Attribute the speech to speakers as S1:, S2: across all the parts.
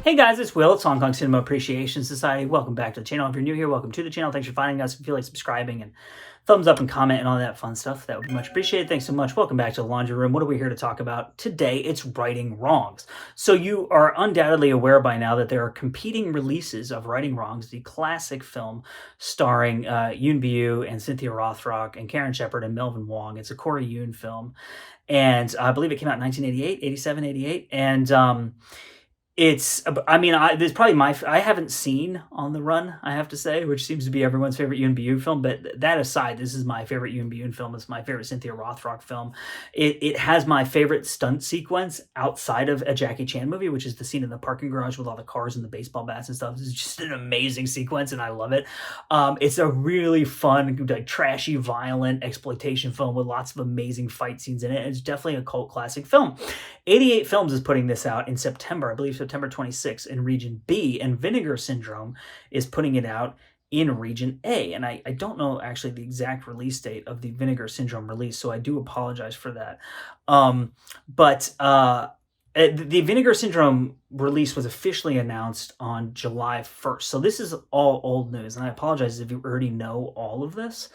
S1: Hey guys, it's Will. It's Hong Kong Cinema Appreciation Society. Welcome back to the channel. If you're new here, welcome to the channel. Thanks for finding us. If you feel like subscribing and thumbs up and comment and all that fun stuff, that would be much appreciated. Thanks so much. Welcome back to the laundry room. What are we here to talk about today? It's Righting Wrongs. So you are undoubtedly aware by now that there are competing releases of Righting Wrongs, the classic film starring Yoon Bi-yoo and Cynthia Rothrock and Karen Shepard and Melvin Wong. It's a Corey Yoon film, and I believe it came out in 1988, 87, 88, and it's, I mean, this is probably I haven't seen On the Run, I have to say, which seems to be everyone's favorite Yoon Bi-yoo film, but that aside, this is my favorite Yoon Bi-yoo film. It's my favorite Cynthia Rothrock film. It has my favorite stunt sequence outside of a Jackie Chan movie, which is the scene in the parking garage with all the cars and the baseball bats and stuff. It's just an amazing sequence, and I love it. It's a really fun, like, trashy, violent exploitation film with lots of amazing fight scenes in it. It's definitely a cult classic film. 88 Films is putting this out in September, I believe September 26th in Region B, and Vinegar Syndrome is putting it out in Region A. And I don't know actually the exact release date of the Vinegar Syndrome release, so I do apologize for that. The Vinegar Syndrome release was officially announced on July 1st. So this is all old news, and I apologize if you already know all of this.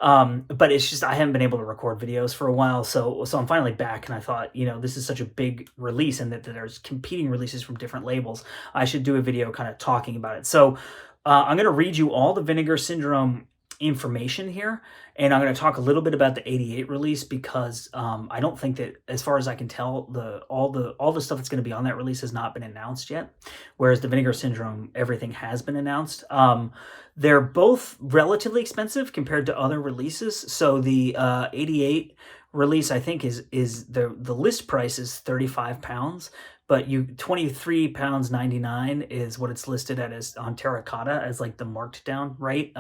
S1: But it's just, I haven't been able to record videos for a while, so I'm finally back, and I thought, you know, this is such a big release and that there's competing releases from different labels. I should do a video kind of talking about it. So I'm going to read you all the Vinegar Syndrome information here, and I'm going to talk a little bit about the 88 release because I don't think that, as far as I can tell, all the stuff that's going to be on that release has not been announced yet, whereas the Vinegar Syndrome, everything has been announced. They're both relatively expensive compared to other releases. So the 88 release, I think, is the list price is £35, but £23.99 is what it's listed at as on Terracotta as like the marked down rate.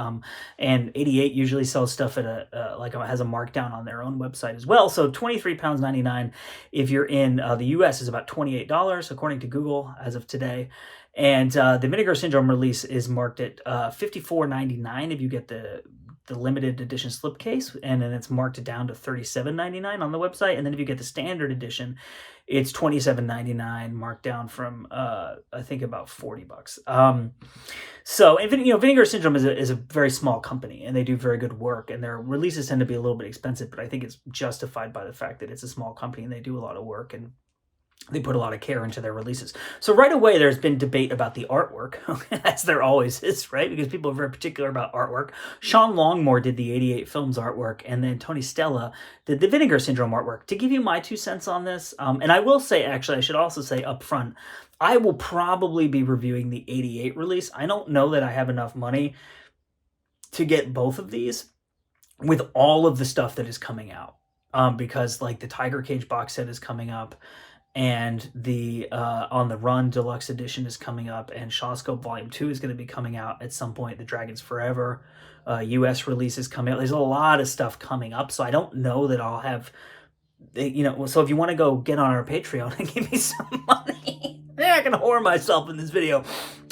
S1: And 88 usually sells stuff at has a markdown on their own website as well. So £23.99 if you're in the US is about $28 according to Google as of today. And the Vinegar Syndrome release is marked at $54.99 if you get the limited edition slipcase, and then it's marked down to $37.99 on the website. And then if you get the standard edition, it's $27.99, marked down from I think about $40. So, and Vinegar Syndrome is a very small company, and they do very good work, and their releases tend to be a little bit expensive, but I think it's justified by the fact that it's a small company and they do a lot of work, and they put a lot of care into their releases. So right away, there's been debate about the artwork, as there always is, right? Because people are very particular about artwork. Sean Longmore did the 88 Films artwork, and then Tony Stella did the Vinegar Syndrome artwork. To give you my 2 cents on this, and I will say, actually, I should also say up front, I will probably be reviewing the 88 release. I don't know that I have enough money to get both of these with all of the stuff that is coming out, because like the Tiger Cage box set is coming up, and the On the Run Deluxe Edition is coming up, and Shawscope Volume 2 is going to be coming out at some point. The Dragons Forever US release is coming out. There's a lot of stuff coming up, so I don't know that I'll have, so if you want to go get on our Patreon and give me some money, I'm not going to whore myself in this video.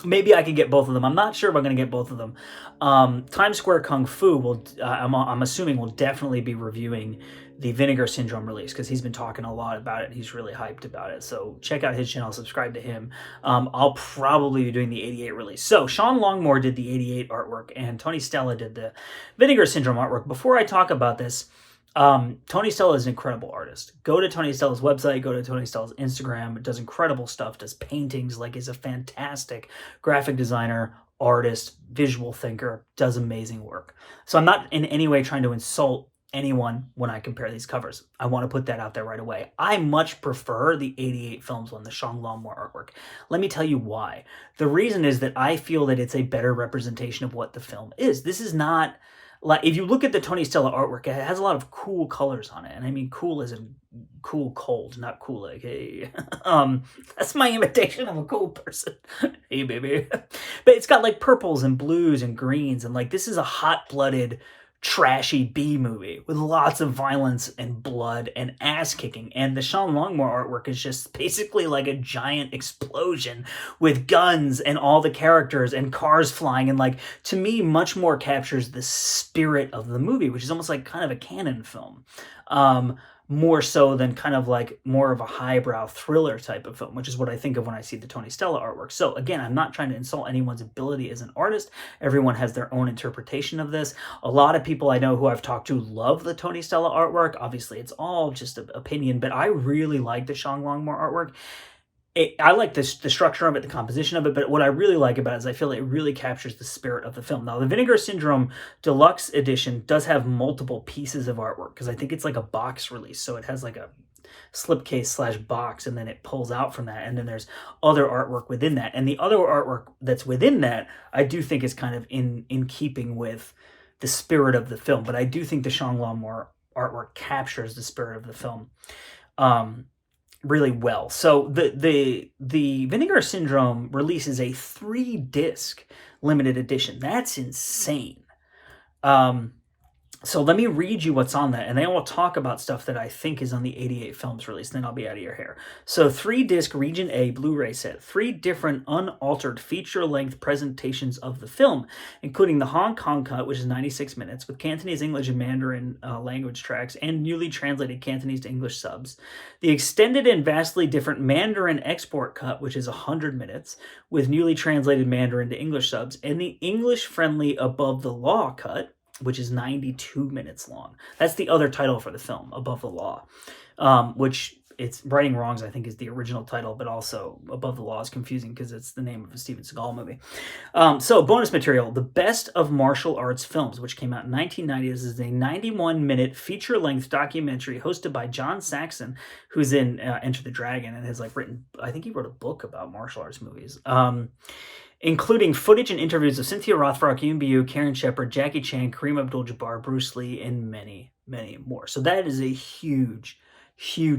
S1: Maybe I can get both of them. I'm not sure if I'm going to get both of them. Times Square Kung Fu will, I'm assuming, will definitely be reviewing the Vinegar Syndrome release because he's been talking a lot about it. He's really hyped about it. So check out his channel, subscribe to him. I'll probably be doing the 88 release. So Sean Longmore did the 88 artwork, and Tony Stella did the Vinegar Syndrome artwork. Before I talk about this, Tony Stella is an incredible artist. Go to Tony Stella's website, go to Tony Stella's Instagram. It does incredible stuff, does paintings, like is a fantastic graphic designer, artist, visual thinker, does amazing work. So I'm not in any way trying to insult anyone when I compare these covers. I want to put that out there right away. I much prefer the 88 Films one, the Sean Longmore artwork. Let me tell you why. The reason is that I feel that it's a better representation of what the film is. This is not, like, if you look at the Tony Stella artwork, it has a lot of cool colors on it. And I mean cool as in cool cold, not cool like, hey. That's my imitation of a cool person. Hey, baby. But it's got like purples and blues and greens. And like, this is a hot-blooded, trashy B movie with lots of violence and blood and ass kicking, and the Sean Longmore artwork is just basically like a giant explosion with guns and all the characters and cars flying, and like, to me, much more captures the spirit of the movie, which is almost like kind of a canon film. more so than kind of like more of a highbrow thriller type of film, which is what I think of when I see the Tony Stella artwork. So again, I'm not trying to insult anyone's ability as an artist. Everyone has their own interpretation of this. A lot of people I know who I've talked to love the Tony Stella artwork. Obviously, it's all just an opinion, but I really like the Sean Longmore artwork. I like the structure of it, the composition of it, but what I really like about it is I feel it really captures the spirit of the film. Now, the Vinegar Syndrome Deluxe Edition does have multiple pieces of artwork, because I think it's like a box release, so it has like a slipcase / box, and then it pulls out from that, and then there's other artwork within that. And the other artwork that's within that, I do think is kind of in keeping with the spirit of the film, but I do think the Sean Longmore artwork captures the spirit of the film really well. So the Vinegar Syndrome releases a 3-disc limited edition. That's insane. So let me read you what's on that, and then we'll talk about stuff that I think is on the 88 Films release, and then I'll be out of your hair. So 3-disc Region A Blu-ray set, 3 different unaltered feature-length presentations of the film, including the Hong Kong cut, which is 96 minutes, with Cantonese, English, and Mandarin language tracks, and newly translated Cantonese to English subs. The extended and vastly different Mandarin export cut, which is 100 minutes, with newly translated Mandarin to English subs, and the English-friendly Above the Law cut, which is 92 minutes long. That's the other title for the film, Above the Law, which it's Righting Wrongs, I think, is the original title, but also Above the Law is confusing because it's the name of a Steven Seagal movie. So bonus material, The Best of Martial Arts Films, which came out in 1990. This is a 91-minute feature-length documentary hosted by John Saxon, who's in Enter the Dragon and has like written, I think he wrote a book about martial arts movies. Including footage and interviews of Cynthia Rothrock, Yoon Bi-yoo, Karen Shepard, Jackie Chan, Kareem Abdul-Jabbar, Bruce Lee, and many, many more. So that is a huge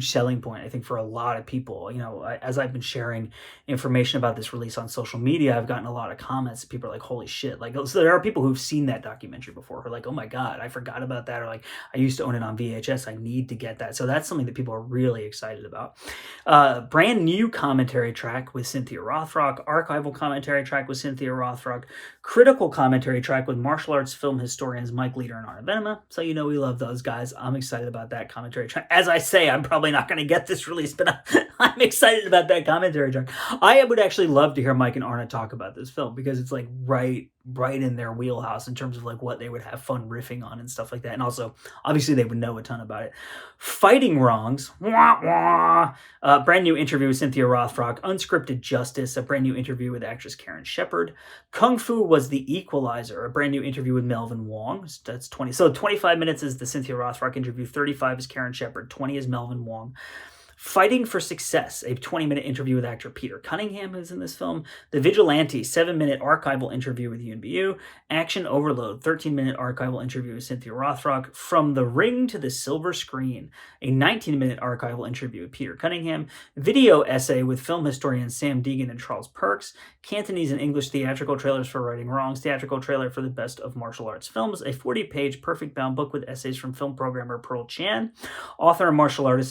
S1: selling point, I think, for a lot of people. You know, as I've been sharing information about this release on social media, I've gotten a lot of comments. People are like, holy shit. Like, so there are people who've seen that documentary before who are like, oh my God, I forgot about that. Or like, I used to own it on VHS. I need to get that. So that's something that people are really excited about. Brand new commentary track with Cynthia Rothrock, archival commentary track with Cynthia Rothrock, critical commentary track with martial arts film historians Mike Leader and Arna Venema. So you know we love those guys. I'm excited about that commentary track. As I say, I'm probably not going to get this release, but I'm excited about that commentary track. I would actually love to hear Mike and Arna talk about this film, because it's like right in their wheelhouse in terms of like what they would have fun riffing on and stuff like that. And also, obviously, they would know a ton about it. Fighting Wrongs, brand new interview with Cynthia Rothrock. Unscripted Justice, a brand new interview with actress Karen Shepard. Kung Fu Was the Equalizer, a brand new interview with Melvin Wong. That's 20. So 25 minutes is the Cynthia Rothrock interview, 35 is Karen Shepard, 20 is Melvin Wong. Fighting for Success, a 20-minute interview with actor Peter Cunningham, who's in this film. The Vigilante, 7-minute archival interview with Yoon Bi-yoo. Action Overload, 13-minute archival interview with Cynthia Rothrock. From the Ring to the Silver Screen, a 19-minute archival interview with Peter Cunningham. Video essay with film historians Sam Deegan and Charles Perks. Cantonese and English theatrical trailers for Righting Wrongs. Theatrical trailer for The Best of Martial Arts Films. A 40-page perfect bound book with essays from film programmer Pearl Chan. Author and martial arts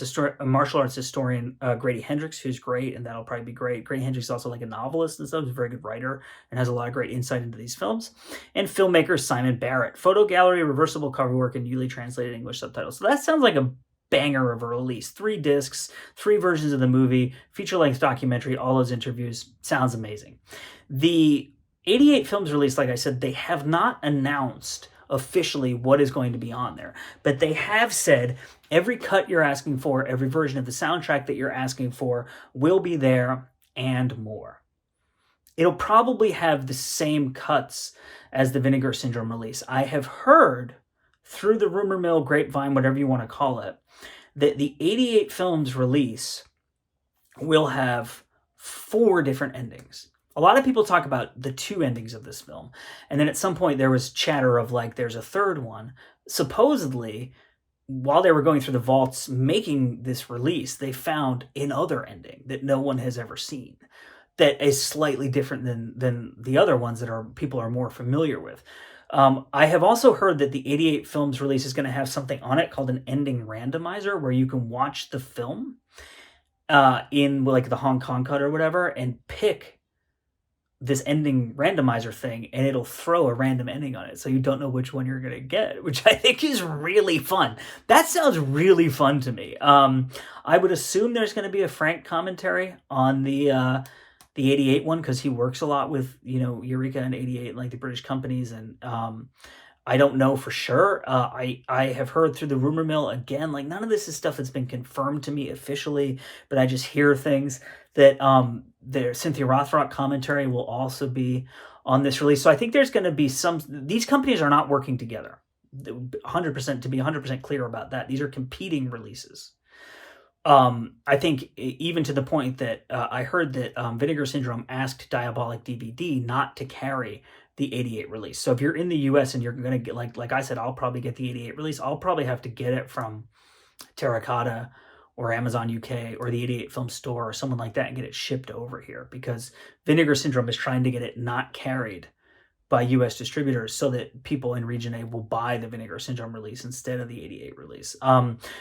S1: historian Grady Hendrix, who's great, and that'll probably be great. Grady Hendrix is also like a novelist and stuff. He's a very good writer and has a lot of great insight into these films. And filmmaker Simon Barrett. Photo gallery, reversible cover work, and newly translated English subtitles. So that sounds like a banger of a release. 3 discs, 3 versions of the movie, feature-length documentary, all those interviews. Sounds amazing. The 88 Films release, like I said, they have not announced officially what is going to be on there, but they have said every cut you're asking for, every version of the soundtrack that you're asking for will be there and more. It'll probably have the same cuts as the Vinegar Syndrome release. I have heard through the rumor mill, grapevine, whatever you want to call it, that the 88 Films release will have 4 different endings. A lot of people talk about the 2 endings of this film. And then at some point there was chatter of like, there's a third one. Supposedly, while they were going through the vaults making this release, they found another ending that no one has ever seen that is slightly different than the other ones that people are more familiar with. I have also heard that the 88 Films release is going to have something on it called an ending randomizer, where you can watch the film in like the Hong Kong cut or whatever and pick this ending randomizer thing, and it'll throw a random ending on it, so you don't know which one you're gonna get, which I think is really fun. That sounds really fun to me. I would assume there's gonna be a Frank commentary on the 88 one, because he works a lot with, you know, Eureka and 88, like the British companies, and I don't know for sure. I have heard through the rumor mill, again, like none of this is stuff that's been confirmed to me officially, but I just hear things that their Cynthia Rothrock commentary will also be on this release. So I think there's going to be these companies are not working together. 100%, to be 100% clear about that. These are competing releases. I think even to the point that I heard that Vinegar Syndrome asked Diabolic DVD not to carry the 88 release. So if you're in the US and you're going to get, like I said, I'll probably get the 88 release. I'll probably have to get it from Terracotta or Amazon UK or the 88 Film Store or someone like that and get it shipped over here, because Vinegar Syndrome is trying to get it not carried by US distributors so that people in Region A will buy the Vinegar Syndrome release instead of the 88 release.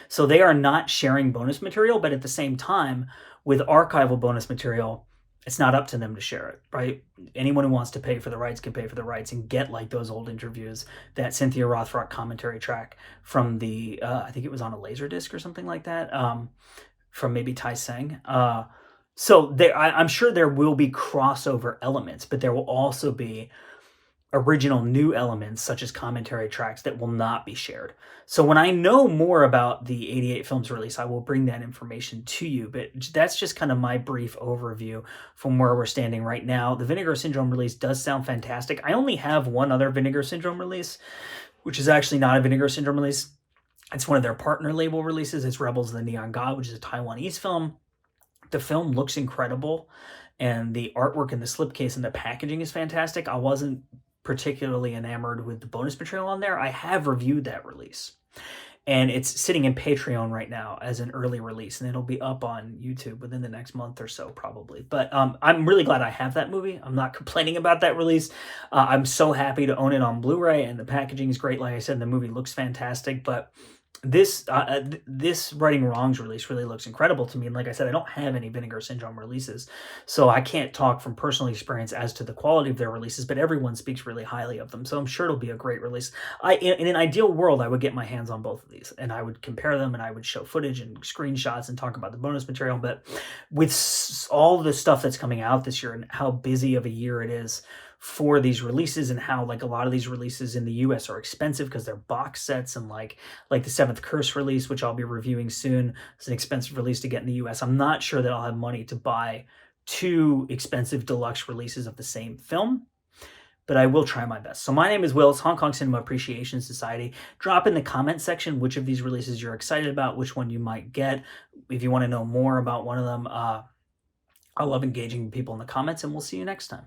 S1: So they are not sharing bonus material, but at the same time, with archival bonus material, it's not up to them to share it, right? Anyone who wants to pay for the rights can pay for the rights and get like those old interviews, that Cynthia Rothrock commentary track from the, I think it was on a Laserdisc or something like that, from maybe Tai Seng. So I'm sure there will be crossover elements, but there will also be original new elements such as commentary tracks that will not be shared. So when I know more about the 88 Films release, I will bring that information to you, but that's just kind of my brief overview from where we're standing right now. The Vinegar Syndrome release does sound fantastic. I only have one other Vinegar Syndrome release, which is actually not a Vinegar Syndrome release. It's one of their partner label releases. It's Rebels of the Neon God, which is a Taiwanese film. The film looks incredible, and the artwork and the slipcase and the packaging is fantastic. I wasn't particularly enamored with the bonus material on there. I have reviewed that release, and it's sitting in Patreon right now as an early release, and it'll be up on YouTube within the next month or so, probably. But I'm really glad I have that movie. I'm not complaining about that release. I'm so happy to own it on Blu-ray, and the packaging is great. Like I said, the movie looks fantastic, but this Writing Wrongs release really looks incredible to me. And like I said, I don't have any Vinegar Syndrome releases, so I can't talk from personal experience as to the quality of their releases, but everyone speaks really highly of them, so I'm sure it'll be a great release. In an ideal world, I would get my hands on both of these, and I would compare them, and I would show footage and screenshots and talk about the bonus material. But with all the stuff that's coming out this year and how busy of a year it is for these releases, and how like a lot of these releases in the US are expensive because they're box sets, and like the Seventh Curse release, which I'll be reviewing soon, is an expensive release to get in the US. I'm not sure that I'll have money to buy two expensive deluxe releases of the same film, but I will try my best. So my name is Will. It's Hong Kong Cinema Appreciation Society. Drop in the comment section which of these releases you're excited about, which one you might get. If you want to know more about one of them, I love engaging people in the comments, and we'll see you next time.